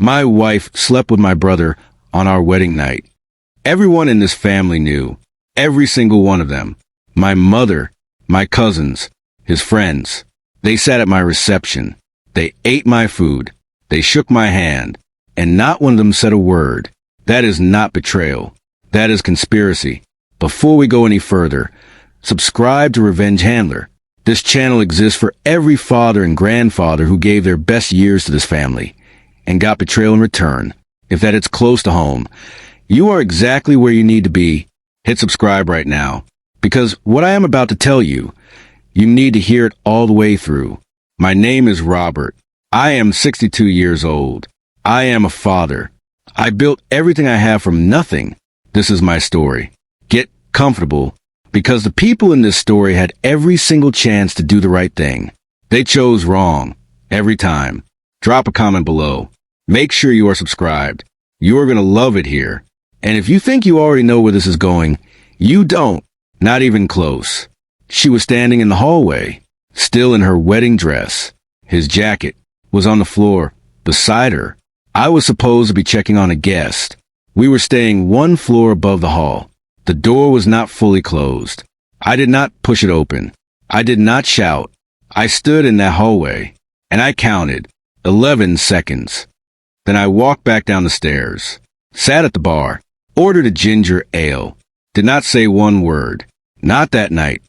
My wife slept with my brother on our wedding night. Everyone in this family knew. Every single one of them. My mother, my cousins, his friends. They sat at my reception. They ate my food. They shook my hand. And not one of them said a word. That is not betrayal. That is conspiracy. Before we go any further, subscribe to Revenge Handler. This channel exists for every father and grandfather who gave their best years to this family and got betrayal in return. If that hits close to home, you are exactly where you need to be. Hit subscribe right now, because what I am about to tell you, you need to hear it all the way through. My name is Robert. I am 62 years old. I am a father. I built everything I have from nothing. This is my story. Get comfortable, because the people in this story had every single chance to do the right thing. They chose wrong. Every time. Drop a comment below. Make sure you are subscribed. You are going to love it here. And if you think you already know where this is going, you don't. Not even close. She was standing in the hallway, still in her wedding dress. His jacket was on the floor beside her. I was supposed to be checking on a guest. We were staying one floor above the hall. The door was not fully closed. I did not push it open. I did not shout. I stood in that hallway, and I counted 11 seconds. Then I walked back down the stairs, sat at the bar, ordered a ginger ale, did not say one word. Not that night.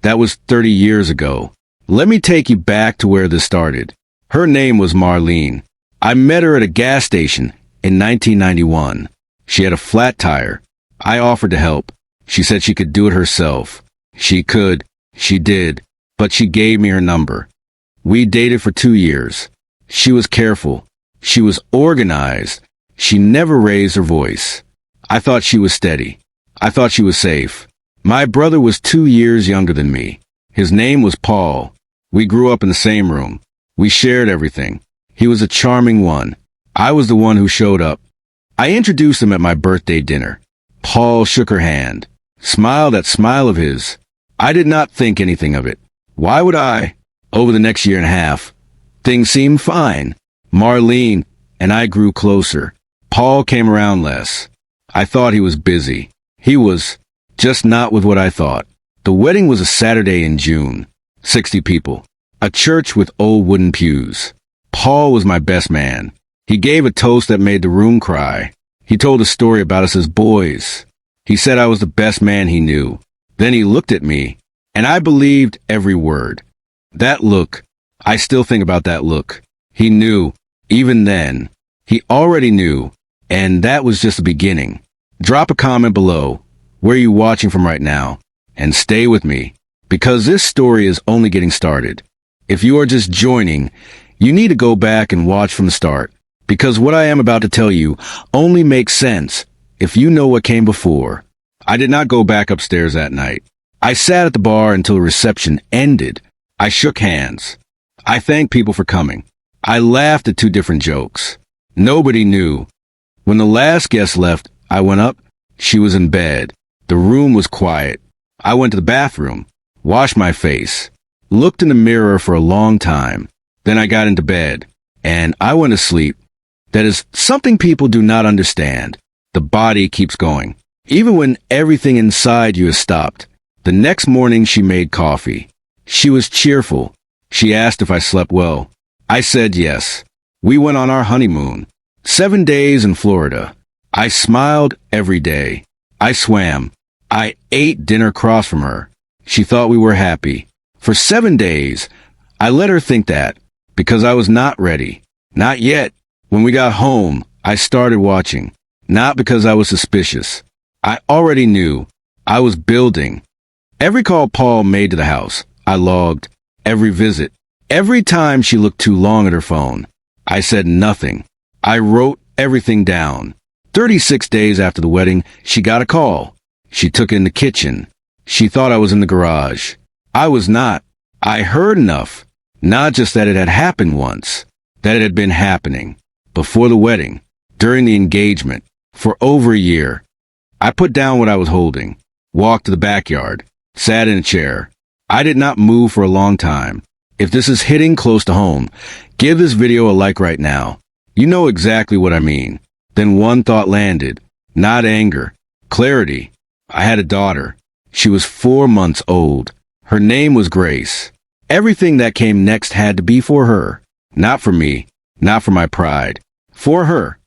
That was 30 years ago. Let me take you back to where this started. Her name was Marlene. I met her at a gas station in 1991. She had a flat tire. I offered to help. She said she could do it herself. She could. She did. But she gave me her number. We dated for 2 years. She was careful. She was organized. She never raised her voice. I thought she was steady. I thought she was safe. My brother was 2 years younger than me. His name was Paul. We grew up in the same room. We shared everything. He was a charming one. I was the one who showed up. I introduced him at my birthday dinner. Paul shook her hand, smiled that smile of his. I did not think anything of it. Why would I? Over the next year and a half, things seemed fine. Marlene and I grew closer. Paul came around less. I thought he was busy. He was, just not with what I thought. The wedding was a Saturday in June. 60 people. A church with old wooden pews. Paul was my best man. He gave a toast that made the room cry. He told a story about us as boys. He said I was the best man he knew. Then he looked at me, and I believed every word. That look, I still think about that look. He knew, even then. He already knew, and that was just the beginning. Drop a comment below. Where are you watching from right now? And stay with me, because this story is only getting started. If you are just joining, you need to go back and watch from the start, because what I am about to tell you only makes sense if you know what came before. I did not go back upstairs that night. I sat at the bar until the reception ended. I shook hands. I thanked people for coming. I laughed at 2 different jokes. Nobody knew. When the last guest left, I went up. She was in bed. The room was quiet. I went to the bathroom, washed my face, looked in the mirror for a long time. Then I got into bed, and I went to sleep. That is something people do not understand. The body keeps going, even when everything inside you has stopped. The next morning she made coffee. She was cheerful. She asked if I slept well. I said yes. We went on our honeymoon. 7 days in Florida. I smiled every day. I swam. I ate dinner across from her. She thought we were happy. For 7 days, I let her think that, because I was not ready. Not yet. When we got home, I started watching. Not because I was suspicious. I already knew. I was building. Every call Paul made to the house, I logged. Every visit. Every time she looked too long at her phone, I said nothing. I wrote everything down. 36 days after the wedding, she got a call. She took it in the kitchen. She thought I was in the garage. I was not. I heard enough. Not just that it had happened once. That it had been happening. Before the wedding. During the engagement. For over a year. I put down what I was holding. Walked to the backyard. Sat in a chair. I did not move for a long time. If this is hitting close to home, give this video a like right now. You know exactly what I mean. Then one thought landed. Not anger. Clarity. I had a daughter. She was 4 months old. Her name was Grace. Everything that came next had to be for her. Not for me. Not for my pride. For her.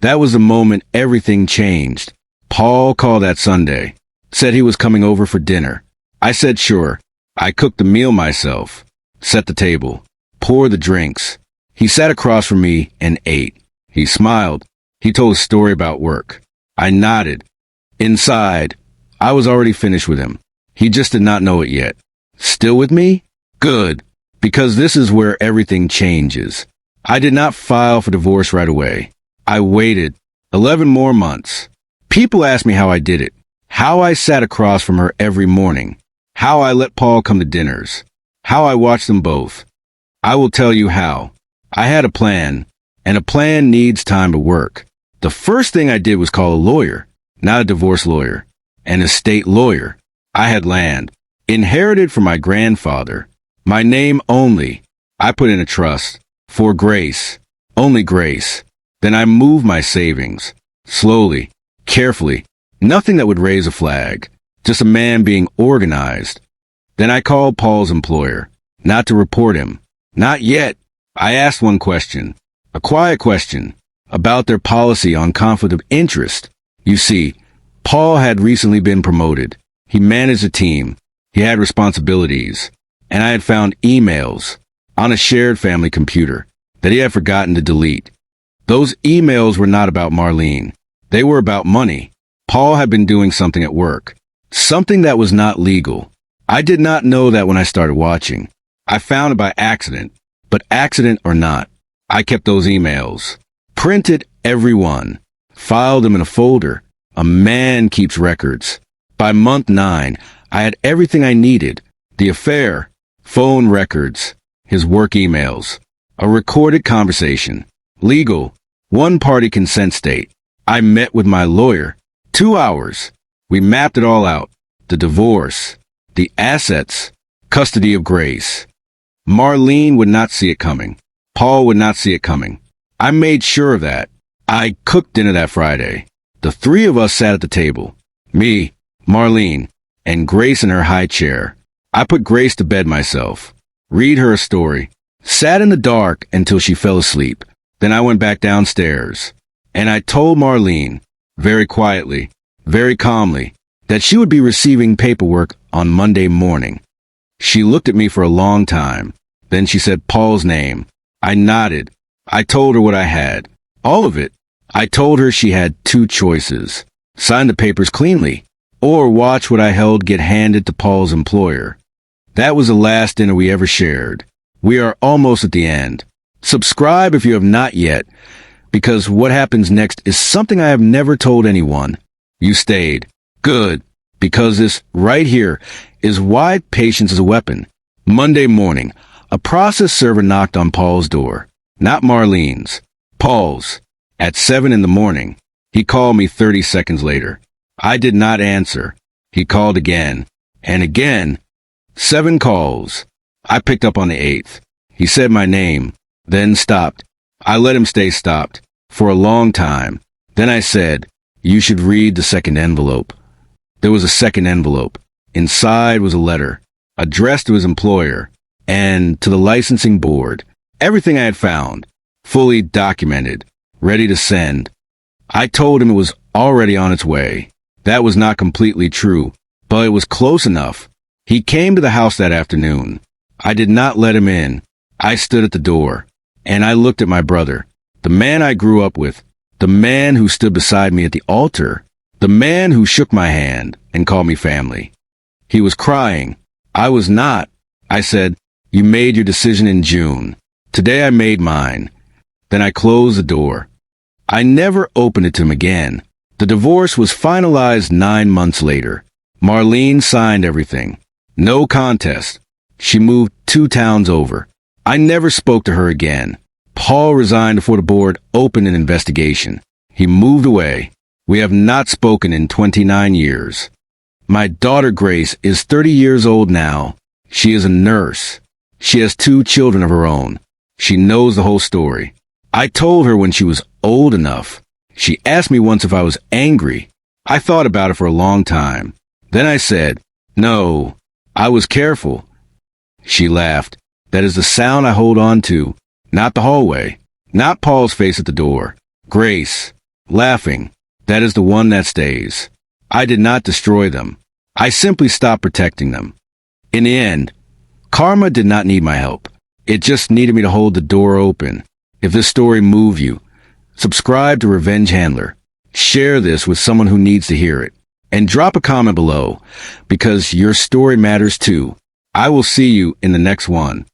That was the moment everything changed. Paul called that Sunday. Said he was coming over for dinner. I said sure. I cooked the meal myself. Set the table. Poured the drinks. He sat across from me and ate. He smiled. He told a story about work. I nodded. Inside, I was already finished with him. He just did not know it yet. Still with me? Good. Because this is where everything changes. I did not file for divorce right away. I waited 11 more months. People ask me how I did it. How I sat across from her every morning. How I let Paul come to dinners. How I watched them both. I will tell you how. I had a plan, and a plan needs time to work. The first thing I did was call a lawyer, not a divorce lawyer, an estate lawyer. I had land, inherited from my grandfather. My name only. I put in a trust, for Grace, only Grace. Then I moved my savings, slowly, carefully, nothing that would raise a flag, just a man being organized. Then I called Paul's employer, not to report him. Not yet. I asked one question, a quiet question, about their policy on conflict of interest. You see, Paul had recently been promoted. He managed a team. He had responsibilities. And I had found emails on a shared family computer that he had forgotten to delete. Those emails were not about Marlene. They were about money. Paul had been doing something at work, something that was not legal. I did not know that when I started watching. I found it by accident, but accident or not, I kept those emails, printed every one, filed them in a folder. A man keeps records. By month 9, I had everything I needed. The affair, phone records, his work emails, a recorded conversation, legal, one-party consent state. I met with my lawyer. 2 hours. We mapped it all out. The divorce, the assets, custody of Grace. Marlene would not see it coming. Paul would not see it coming. I made sure of that. I cooked dinner that Friday. The 3 of us sat at the table. Me, Marlene, and Grace in her high chair. I put Grace to bed myself. Read her a story. Sat in the dark until she fell asleep. Then I went back downstairs. And I told Marlene, very quietly, very calmly, that she would be receiving paperwork on Monday morning. She looked at me for a long time. Then she said Paul's name. I nodded. I told her what I had. All of it. I told her she had 2 choices. Sign the papers cleanly, or watch what I held get handed to Paul's employer. That was the last dinner we ever shared. We are almost at the end. Subscribe if you have not yet, because what happens next is something I have never told anyone. You stayed. Good. Because this right here is why patience is a weapon. Monday morning, a process server knocked on Paul's door. Not Marlene's. Paul's. At 7 in the morning. He called me 30 seconds later. I did not answer. He called again. And again. 7 calls. I picked up on the 8th. He said my name. Then stopped. I let him stay stopped. For a long time. Then I said, "You should read the second envelope." There was a second envelope. Inside was a letter, addressed to his employer, and to the licensing board. Everything I had found, fully documented, ready to send. I told him it was already on its way. That was not completely true, but it was close enough. He came to the house that afternoon. I did not let him in. I stood at the door, and I looked at my brother, the man I grew up with, the man who stood beside me at the altar, the man who shook my hand and called me family. He was crying. I was not. I said, "You made your decision in June. Today I made mine." Then I closed the door. I never opened it to him again. The divorce was finalized 9 months later. Marlene signed everything. No contest. She moved 2 towns over. I never spoke to her again. Paul resigned before the board opened an investigation. He moved away. We have not spoken in 29 years. My daughter Grace is 30 years old now. She is a nurse. She has 2 children of her own. She knows the whole story. I told her when she was old enough. She asked me once if I was angry. I thought about it for a long time. Then I said, no, I was careful. She laughed. That is the sound I hold on to, not the hallway, not Paul's face at the door. Grace, laughing. That is the one that stays. I did not destroy them. I simply stopped protecting them. In the end, karma did not need my help. It just needed me to hold the door open. If this story moved you, subscribe to Revenge Handler. Share this with someone who needs to hear it. And drop a comment below, because your story matters too. I will see you in the next one.